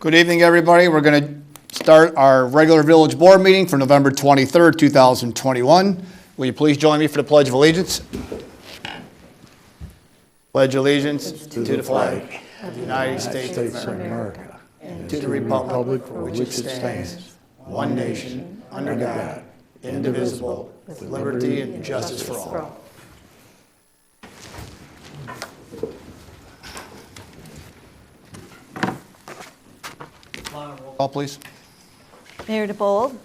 Good evening, everybody. We're going to start our regular village board meeting for November 23rd, 2021. Will you please join me for the Pledge of Allegiance? Pledge allegiance to the flag of the United States of America and to the republic for which it stands, one nation, under God, indivisible, with liberty and justice for all. Call, please. Mayor DeBold.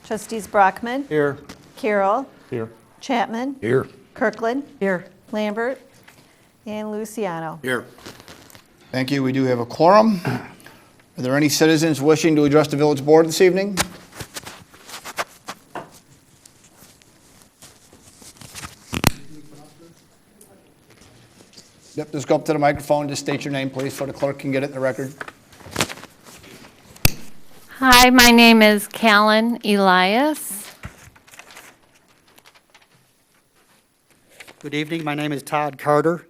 Trustees Brockman. Here. Carroll. Here. Chapman. Here. Kirkland. Here. Lambert. And Luciano. Here. Thank you. We do have a quorum. Are there any citizens wishing to address the village board this evening? Yep, just go up to the microphone, just state your name, please, so the clerk can get it in the record. Hi, my name is Callan Elias. Good evening, my name is Todd Carter.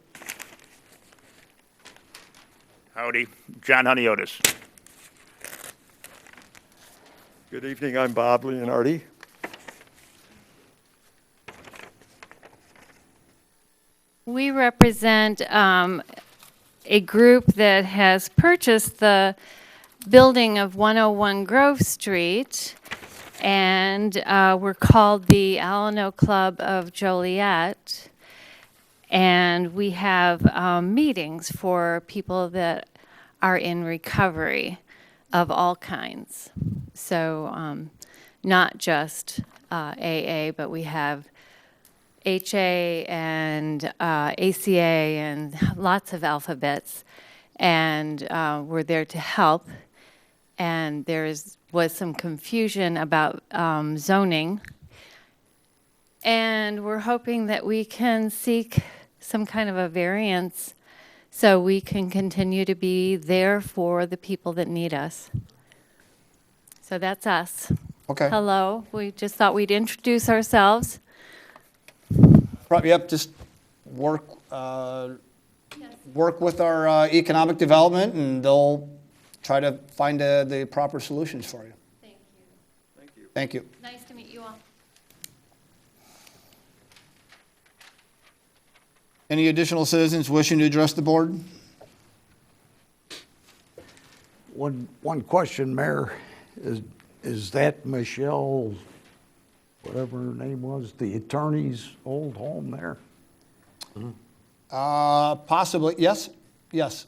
Howdy, John Honeyotis. Good evening, I'm Bob Leonardi. We represent a group that has purchased the building of 101 Grove Street, and we're called the Alano Club of Joliet. And we have meetings for people that are in recovery of all kinds. So not just AA, but we have HA and ACA and lots of alphabets. And we're there to help. And was some confusion about zoning. And we're hoping that we can seek some kind of a variance so we can continue to be there for the people that need us. So that's us. Okay. Hello. We just thought we'd introduce ourselves. Yep, just work with our economic development, and they'll try to find the proper solutions for you. Thank you. Thank you. Thank you. Nice to meet you all. Any additional citizens wishing to address the board? One question, Mayor, is that Michelle, whatever her name was, the attorney's old home there? Possibly, yes, yes.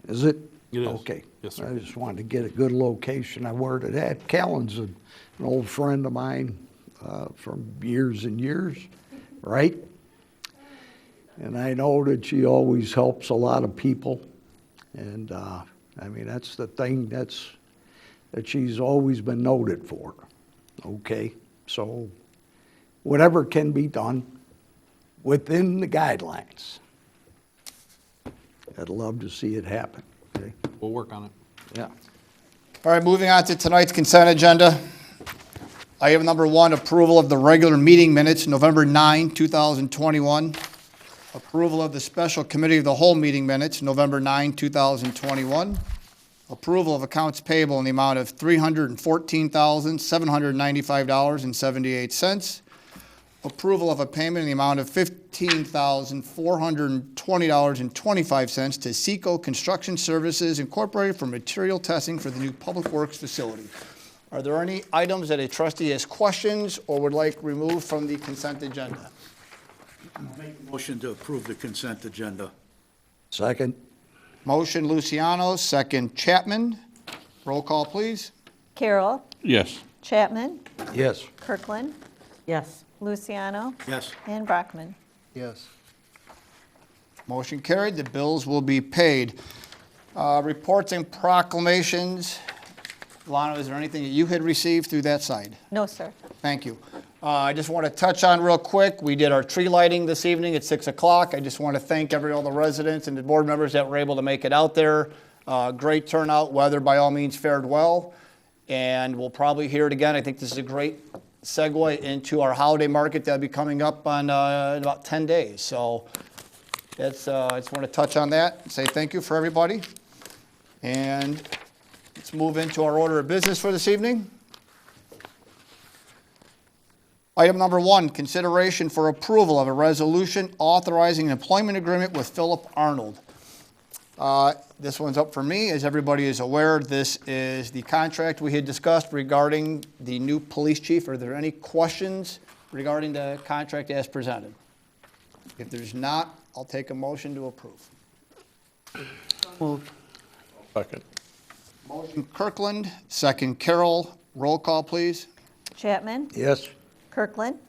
Is it? It is. Okay. Yes, sir. I just wanted to get a good location of where it at. Callan's an old friend of mine from years and years, right? And I know that she always helps a lot of people. And I mean, that's the thing that she's always been noted for. Okay, so whatever can be done within the guidelines, I'd love to see it happen. Okay? We'll work on it. Yeah. All right, moving on to tonight's consent agenda. Item number 1, approval of the regular meeting minutes, November 9, 2021. Approval of the special committee of the whole meeting minutes, November 9, 2021. Approval of accounts payable in the amount of $314,795.78. Approval of a payment in the amount of $15,420.25 to Seco Construction Services Incorporated for material testing for the new Public Works facility. Are there any items that a trustee has questions or would like removed from the consent agenda? Make a motion to approve the consent agenda. Second. Motion Luciano, second Chapman. Roll call, please. Carroll. Yes. Chapman. Yes. Kirkland. Yes. Luciano. Yes. And Brockman. Yes. Motion carried. The bills will be paid. Reports and proclamations. Lana, is there anything that you had received through that side? No, sir. Thank you. I just want to touch on real quick, we did our tree lighting this evening at 6 o'clock. I just want to thank all the residents and the board members that were able to make it out there. Great turnout. Weather by all means fared well. And we'll probably hear it again. I think this is a great segue into our holiday market that'll be coming up on in about 10 days. So that's, I just want to touch on that and say thank you for everybody. And Let's move into our order of business for this evening. Item number 1, consideration for approval of a resolution authorizing an employment agreement with Philip Arnold. This one's up for me. As everybody is aware, this is the contract we had discussed regarding the new police chief. Are there any questions regarding the contract as presented? If there's not, I'll take a motion to approve. Moved. Second. Motion Kirkland, second Carroll. Roll call, please. Chapman? Yes. Kirkland?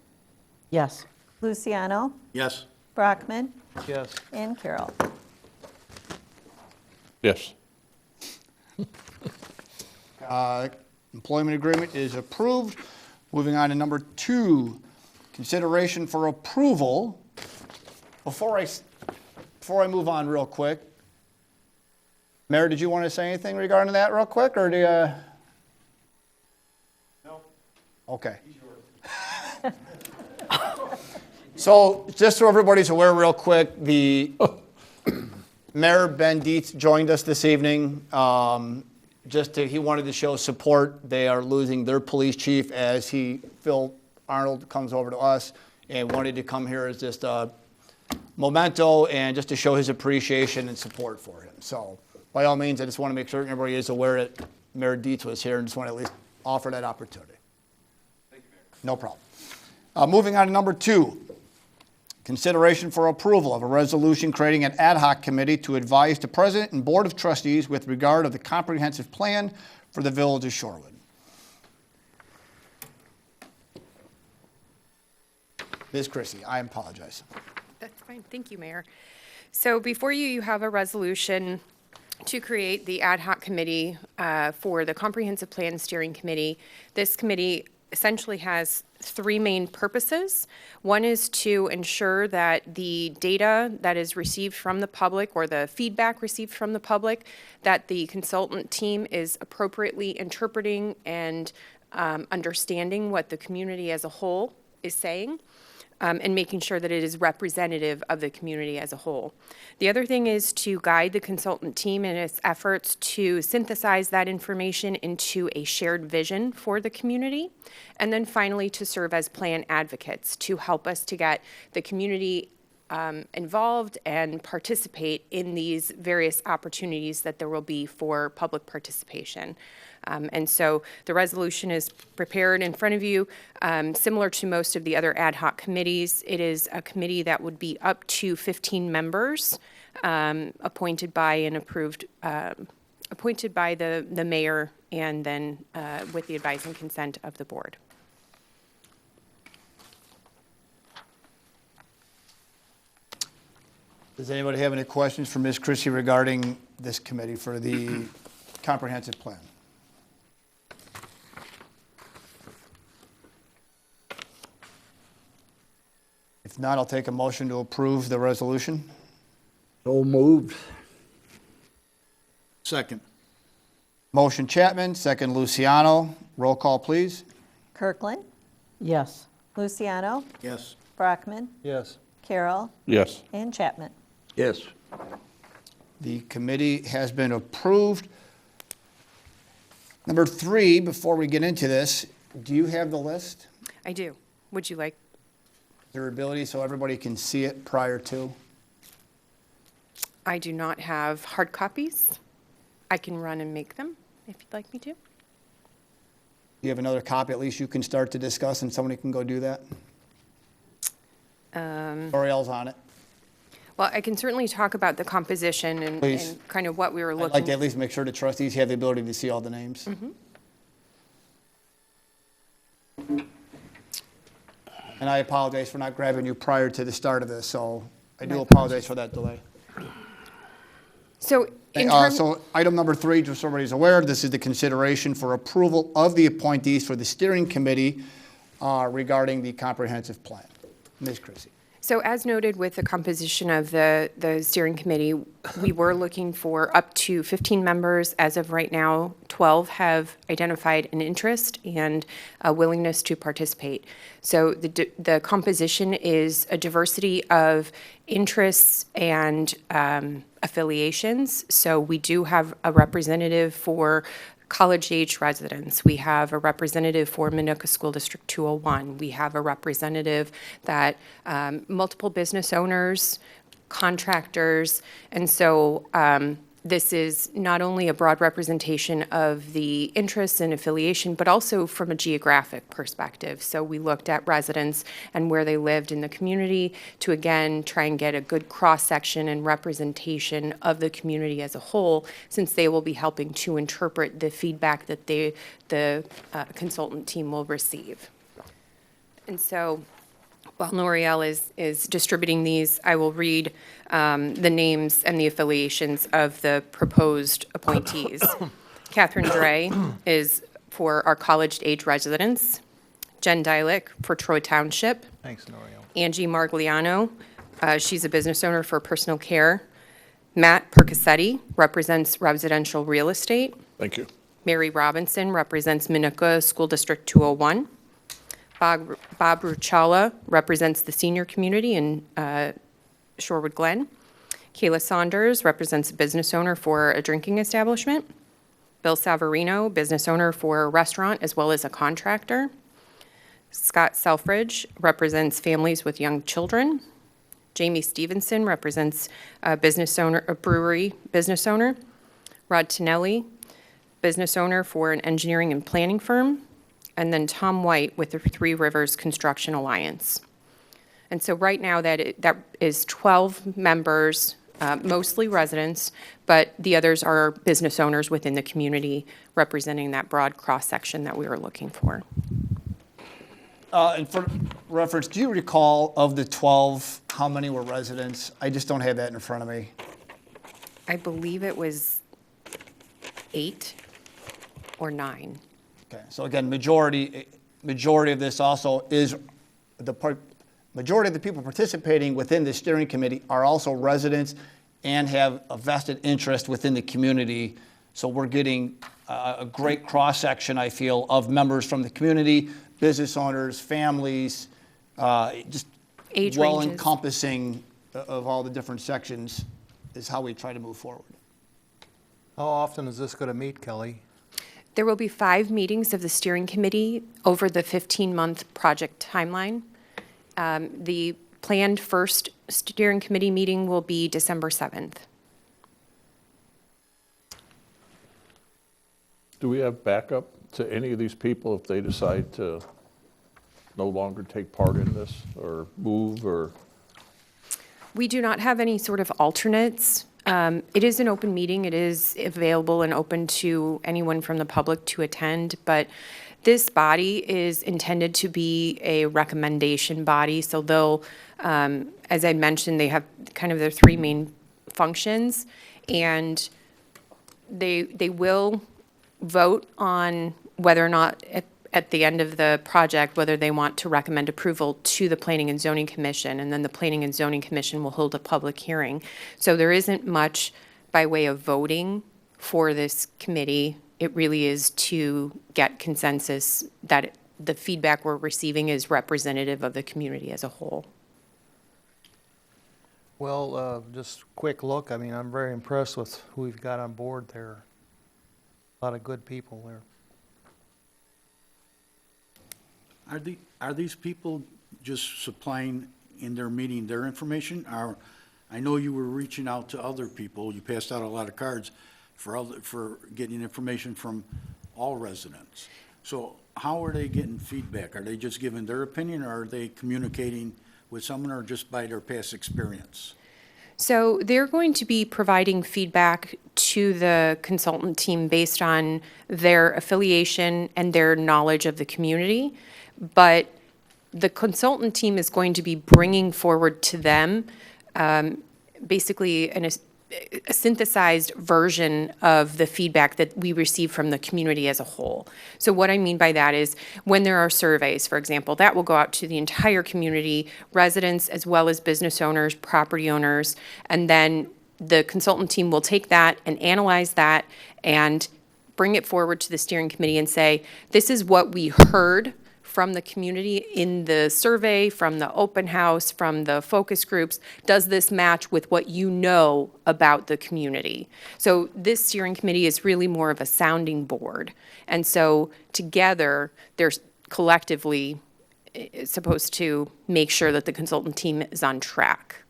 Yes. Luciano? Yes. Brockman? Yes. And Carroll. Yes. Employment agreement is approved. Moving on to number 2, consideration for approval. Before I move on real quick, Mayor, did you want to say anything regarding that real quick, or do you? No. Okay. So, just so everybody's aware real quick, the Mayor Ben Dietz joined us this evening. He wanted to show support. They are losing their police chief as Phil Arnold comes over to us, and wanted to come here as just a memento and just to show his appreciation and support for him. So, by all means, I just want to make sure everybody is aware that Mayor Dietz was here, and just want to at least offer that opportunity. Thank you, Mayor. No problem. Moving on to number 2. Consideration for approval of a resolution creating an ad hoc committee to advise the President and Board of Trustees with regard to the comprehensive plan for the Village of Shorewood. Ms. Chrissy, I apologize. That's fine. Thank you, Mayor. So before you, you have a resolution to create the ad hoc committee for the Comprehensive Plan Steering Committee. This committee essentially has 3 main purposes. One is to ensure that the data that is received from the public, or the feedback received from the public, that the consultant team is appropriately interpreting and understanding what the community as a whole is saying, and making sure that it is representative of the community as a whole. The other thing is to guide the consultant team in its efforts to synthesize that information into a shared vision for the community. And then finally, to serve as plan advocates to help us to get the community involved and participate in these various opportunities that there will be for public participation. And so the resolution is prepared in front of you. Similar to most of the other ad hoc committees, it is a committee that would be up to 15 members, appointed by and approved, appointed by the mayor, and then with the advice and consent of the board. Does anybody have any questions for Ms. Chrissy regarding this committee for the comprehensive plan? If not, I'll take a motion to approve the resolution. So moved. Second. Motion Chapman, second Luciano. Roll call, please. Kirkland? Yes. Luciano? Yes. Brockman? Yes. Carroll? Yes. And Chapman. Yes. The committee has been approved. Number 3, before we get into this, do you have the list? I do. Would you like? Their ability so everybody can see it prior to? I do not have hard copies. I can run and make them if you'd like me to. You have another copy, at least you can start to discuss and somebody can go do that? L'Oreal's on it. Well, I can certainly talk about the composition and Please. kind of what we were I'd looking. like to at least make sure the trustees have the ability to see all the names. And I apologize for not grabbing you prior to the start of this, so I do apologize for that delay. So in terms, So item number 3, just so everybody's aware, this is the consideration for approval of the appointees for the steering committee regarding the comprehensive plan. Ms. Chrissy. so as noted with the composition of the steering committee, we were looking for up to 15 members. As of right now, 12 have identified an interest and a willingness to participate. So the composition is a diversity of interests and affiliations. So we do have a representative for college-age residents. We have a representative for Minooka School District 201. We have a representative that multiple business owners, contractors, and so this is not only a broad representation of the interests and affiliation, but also from a geographic perspective. So we looked at residents and where they lived in the community to, again, try and get a good cross-section and representation of the community as a whole, since they will be helping to interpret the feedback that the consultant team will receive. And so while Noriel is distributing these, I will read the names and the affiliations of the proposed appointees. Catherine Dre is for our college-age residents. Jen Dylick for Troy Township. Thanks, Noriel. Angie Margliano, she's a business owner for personal care. Matt Percasetti represents residential real estate. Thank you. Mary Robinson represents Minooka School District 201. Bob Ruchala represents the senior community in Shorewood Glen. Kayla Saunders represents a business owner for a drinking establishment. Bill Savarino, business owner for a restaurant as well as a contractor. Scott Selfridge represents families with young children. Jamie Stevenson represents a business owner, a brewery business owner. Rod Tonelli, business owner for an engineering and planning firm. And then Tom White with the Three Rivers Construction Alliance. And so right now that is 12 members, mostly residents, but the others are business owners within the community representing that broad cross-section that we were looking for. And for reference, do you recall of the 12, how many were residents? I just don't have that in front of me. I believe it was 8 or 9. Okay, so again, majority of this also is majority of the people participating within the steering committee are also residents and have a vested interest within the community. So we're getting a great cross-section, I feel, of members from the community, business owners, families, just Age well ranges. encompassing of all the different sections is how we try to move forward. How often is this going to meet, Kelly? There will be 5 meetings of the steering committee over the 15-month project timeline. The planned first steering committee meeting will be December 7th. Do we have backup to any of these people if they decide to no longer take part in this or move or? We do not have any sort of alternates. It is an open meeting. It is available and open to anyone from the public to attend, but this body is intended to be a recommendation body. So they'll, as I mentioned, they have kind of their 3 main functions, and they will vote on whether or not at the end of the project, whether they want to recommend approval to the Planning and Zoning Commission, and then the Planning and Zoning Commission will hold a public hearing. So there isn't much by way of voting for this committee. It really is to get consensus that the feedback we're receiving is representative of the community as a whole. Well, just quick look. I mean, I'm very impressed with who we've got on board there. A lot of good people there. Are these people just supplying in their meeting their information? I know you were reaching out to other people. You passed out a lot of cards for getting information from all residents. So how are they getting feedback? Are they just giving their opinion, or are they communicating with someone, or just by their past experience? So they're going to be providing feedback to the consultant team based on their affiliation and their knowledge of the community. But the consultant team is going to be bringing forward to them basically a synthesized version of the feedback that we receive from the community as a whole. So what I mean by that is when there are surveys, for example, that will go out to the entire community, residents as well as business owners, property owners, and then the consultant team will take that and analyze that and bring it forward to the steering committee and say, this is what we heard from the community in the survey, from the open house, from the focus groups. Does this match with what you know about the community? So this steering committee is really more of a sounding board. And so together, they're collectively supposed to make sure that the consultant team is on track.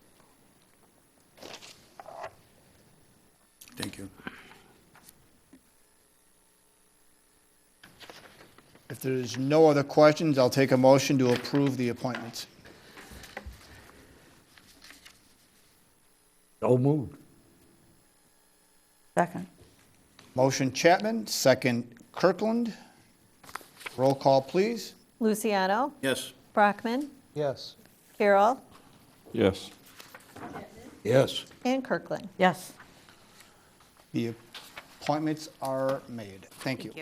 Thank you. If there's no other questions, I'll take a motion to approve the appointments. So moved. Second. Motion Chapman, second Kirkland. Roll call, please. Luciano, Yes. Brockman, Yes. Carroll, Yes. Yes. and Kirkland. Yes. The appointments are made. Thank you.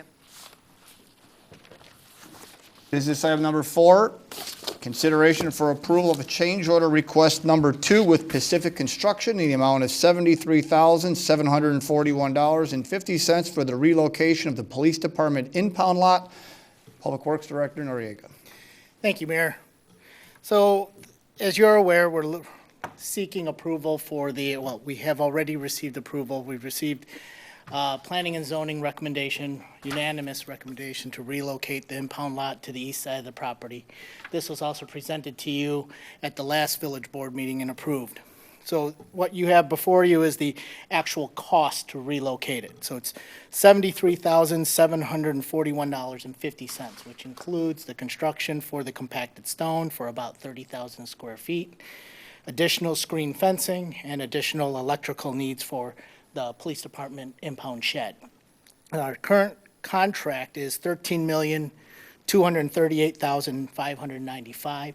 Business item number 4, consideration for approval of a change order request number 2 with Pacific Construction in the amount of $73,741.50 for the relocation of the police department impound lot. Public Works Director Noriega. Thank you, Mayor. So, as you're aware, we're seeking approval for we have already received approval. We've received planning and zoning recommendation, unanimous recommendation to relocate the impound lot to the east side of the property. This was also presented to you at the last village board meeting and approved. So what you have before you is the actual cost to relocate it. So it's $73,741.50, which includes the construction for the compacted stone for about 30,000 square feet, additional screen fencing, and additional electrical needs for the police department impound shed. Our current contract is $13,238,595.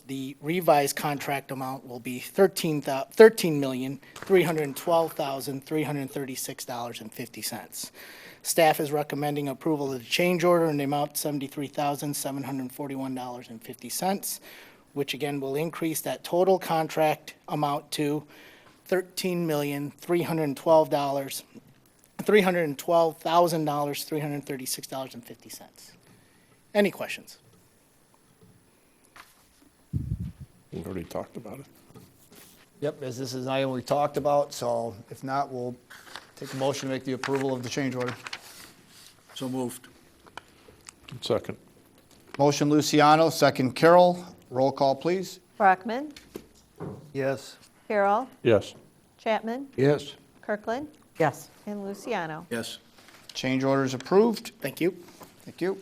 The revised contract amount will be $13,312,336.50. Staff is recommending approval of the change order in the amount $73,741.50, which again will increase that total contract amount to $312,336.50. Any questions? We already talked about it. Yep, as this is an item we talked about, so if not, we'll take a motion to make the approval of the change order. So moved. Second. Motion Luciano, second Carroll. Roll call, please. Brockman, Yes. Carroll, Yes. Chapman, Yes. Kirkland, Yes. and Luciano. Yes. Change order is approved. Thank you. Thank you.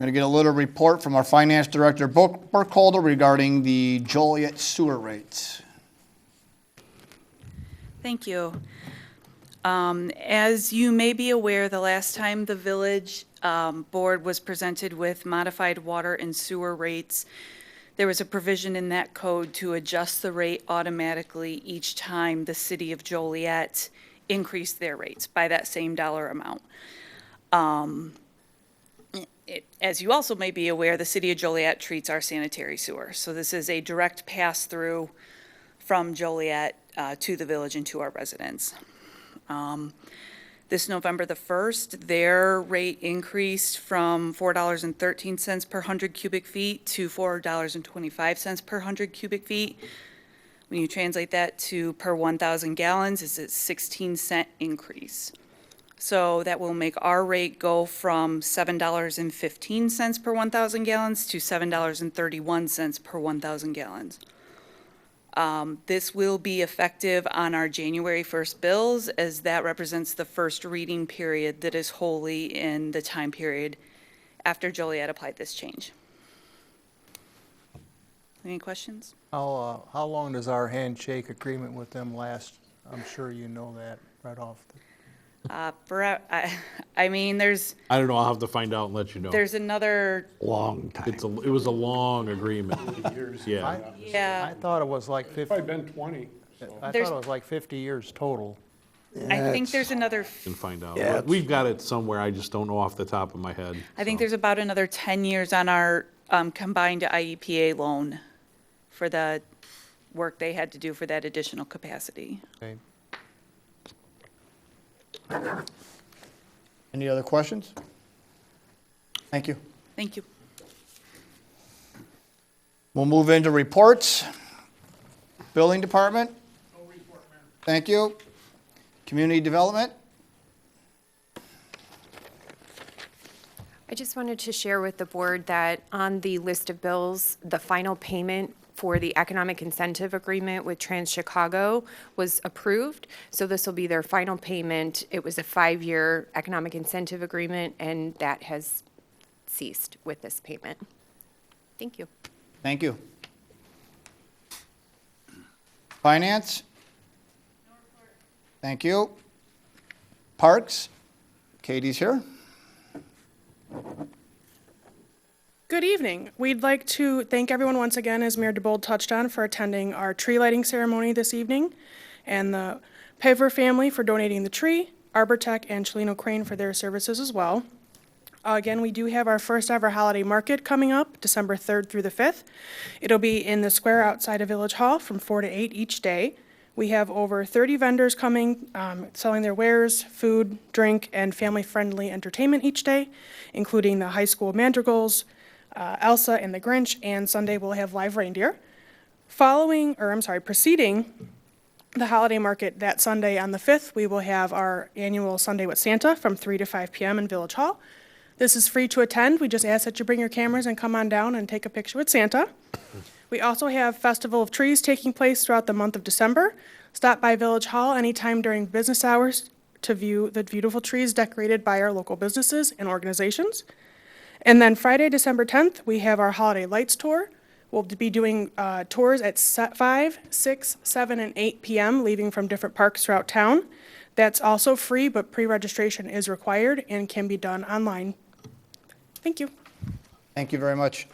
I'm going to get a little report from our Finance Director, Burkholder, regarding the Joliet sewer rates. Thank you. As you may be aware, the last time the village board was presented with modified water and sewer rates, there was a provision in that code to adjust the rate automatically each time the city of Joliet increased their rates by that same dollar amount. As you also may be aware, the city of Joliet treats our sanitary sewer. So this is a direct pass-through from Joliet to the village and to our residents. This November the 1st, their rate increased from $4.13 per 100 cubic feet to $4.25 per 100 cubic feet. When you translate that to per 1,000 gallons, it's a 16-cent increase. So that will make our rate go from $7.15 per 1,000 gallons to $7.31 per 1,000 gallons. This will be effective on our January 1st bills, as that represents the first reading period that is wholly in the time period after Joliet applied this change. Any questions? How long does our handshake agreement with them last? I'm sure you know that right off. I mean, there's, I don't know, I'll have to find out and let you know. there's another, Long time. It was a long agreement. Yeah. yeah, I thought it was like 50. Probably been 20. I There's- thought it was like 50 years total. I think there's another, Can find out. Yeah, it's- We've got it somewhere, I just don't know off the top of my head. I think so. there's about another 10 years on our combined IEPA loan for the work they had to do for that additional capacity. Okay. Any other questions? Thank you. Thank you. We'll move into reports. Building Department? No report, Mayor. Thank you. Community Development? I just wanted to share with the board that on the list of bills, the final payment for the economic incentive agreement with Trans Chicago was approved. So this will be their final payment. It was a 5-year economic incentive agreement, and that has ceased with this payment. Thank you. Thank you. Finance? Thank you. Parks? Katie's here. Good evening. We'd like to thank everyone once again, as Mayor DeBold touched on, for attending our tree lighting ceremony this evening, and the Paver family for donating the tree, Arbortech and Chelino Crane for their services as well. Again, we do have our first ever holiday market coming up, December 3rd through the 5th. It'll be in the square outside of Village Hall from 4 to 8 each day. We have over 30 vendors coming, selling their wares, food, drink, and family-friendly entertainment each day, including the high school Madrigals, Elsa and the Grinch, and Sunday we'll have live reindeer. Preceding the holiday market that Sunday on the 5th, we will have our annual Sunday with Santa from 3 to 5 p.m. in Village Hall. This is free to attend. We just ask that you bring your cameras and come on down and take a picture with Santa. We also have Festival of Trees taking place throughout the month of December. Stop by Village Hall anytime during business hours to view the beautiful trees decorated by our local businesses and organizations. And then Friday, December 10th, we have our Holiday Lights Tour. We'll be doing tours at 5, 6, 7, and 8 p.m., leaving from different parks throughout town. That's also free, but pre-registration is required and can be done online. Thank you. Thank you very much.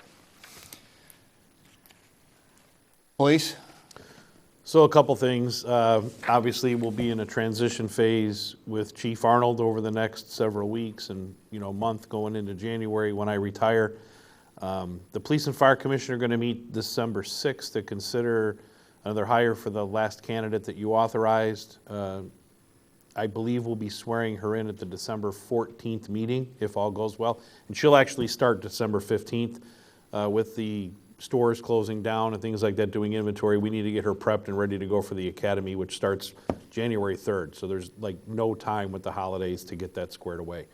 Police? So a couple things. Obviously, we'll be in a transition phase with Chief Arnold over the next several weeks and, month going into January when I retire. The Police and Fire Commission are going to meet December 6th to consider another hire for the last candidate that you authorized. I believe we'll be swearing her in at the December 14th meeting, if all goes well. And she'll actually start December 15th with the stores closing down and things like that, doing inventory. We need to get her prepped and ready to go for the academy, which starts January 3rd. So there's no time with the holidays to get that squared away.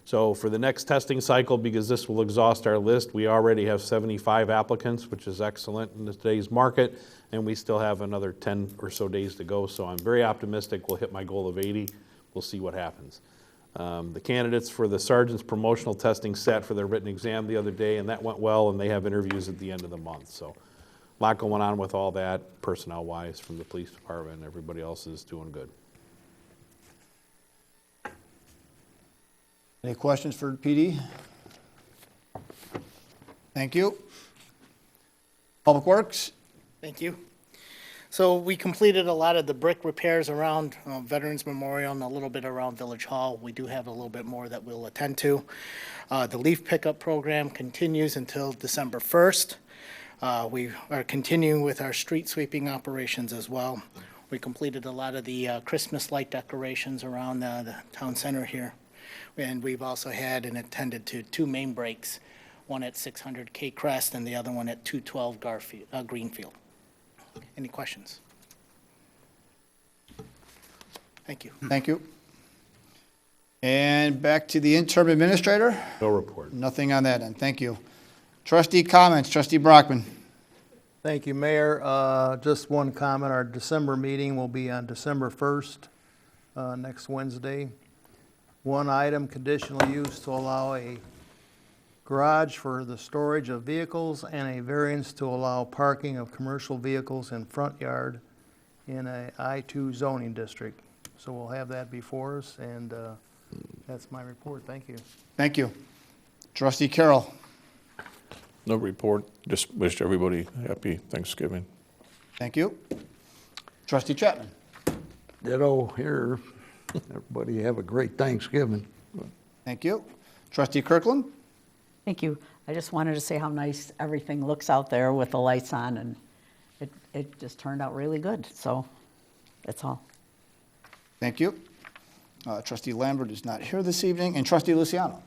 So for the next testing cycle, because this will exhaust our list, we already have 75 applicants, which is excellent in today's market, and we still have another 10 or so days to go. So I'm very optimistic we'll hit my goal of 80. We'll see what happens. The candidates for the sergeant's promotional testing sat for their written exam the other day, and that went well, and they have interviews at the end of the month. So a lot going on with all that, personnel-wise, from the police department, and everybody else is doing good. Any questions for PD? Thank you. Public Works? Thank you. So we completed a lot of the brick repairs around Veterans Memorial and a little bit around Village Hall. We do have a little bit more that we'll attend to. The leaf pickup program continues until December 1st. We are continuing with our street sweeping operations as well. We completed a lot of the Christmas light decorations around the town center here. And we've also had and attended to 2 main breaks, one at 600 K Crest and the other one at 212 Greenfield. Any questions? Thank you. Thank you. And back to the interim administrator? No report. Nothing on that end. Thank you. Trustee comments. Trustee Brockman. Thank you, Mayor. Just one comment. Our December meeting will be on December 1st, next Wednesday. One item, conditional use to allow a garage for the storage of vehicles and a variance to allow parking of commercial vehicles in front yard in a I-2 zoning district. So we'll have that before us, and that's my report. Thank you. Thank you. Trustee Carroll. No report. Just wished everybody happy Thanksgiving. Thank you. Trustee Chapman. Ditto here. Everybody have a great Thanksgiving. Thank you. Trustee Kirkland. Thank you. I just wanted to say how nice everything looks out there with the lights on, and it just turned out really good, so that's all. Thank you. Trustee Lambert is not here this evening, and Trustee Luciano.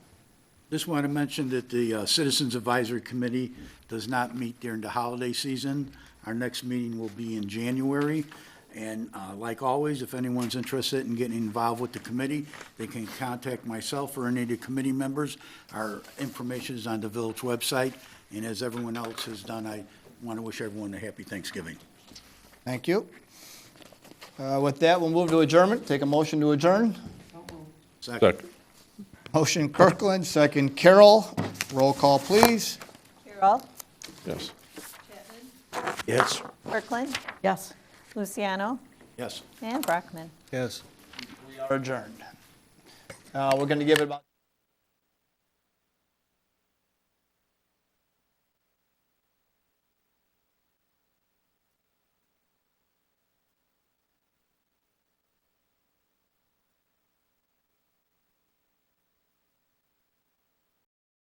Just want to mention that the Citizens Advisory Committee does not meet during the holiday season. Our next meeting will be in January. And like always, if anyone's interested in getting involved with the committee, they can contact myself or any of the committee members. Our information is on the village website. And as everyone else has done, I want to wish everyone a happy Thanksgiving. Thank you. With that, we'll move to adjournment. Take a motion to adjourn. Second. Motion Kirkland, second Carroll. Roll call, please. Carroll. Yes. Yes. Kirkland. Yes. Luciano. Yes. And Brockman. Yes. We are adjourned. We're going to give it about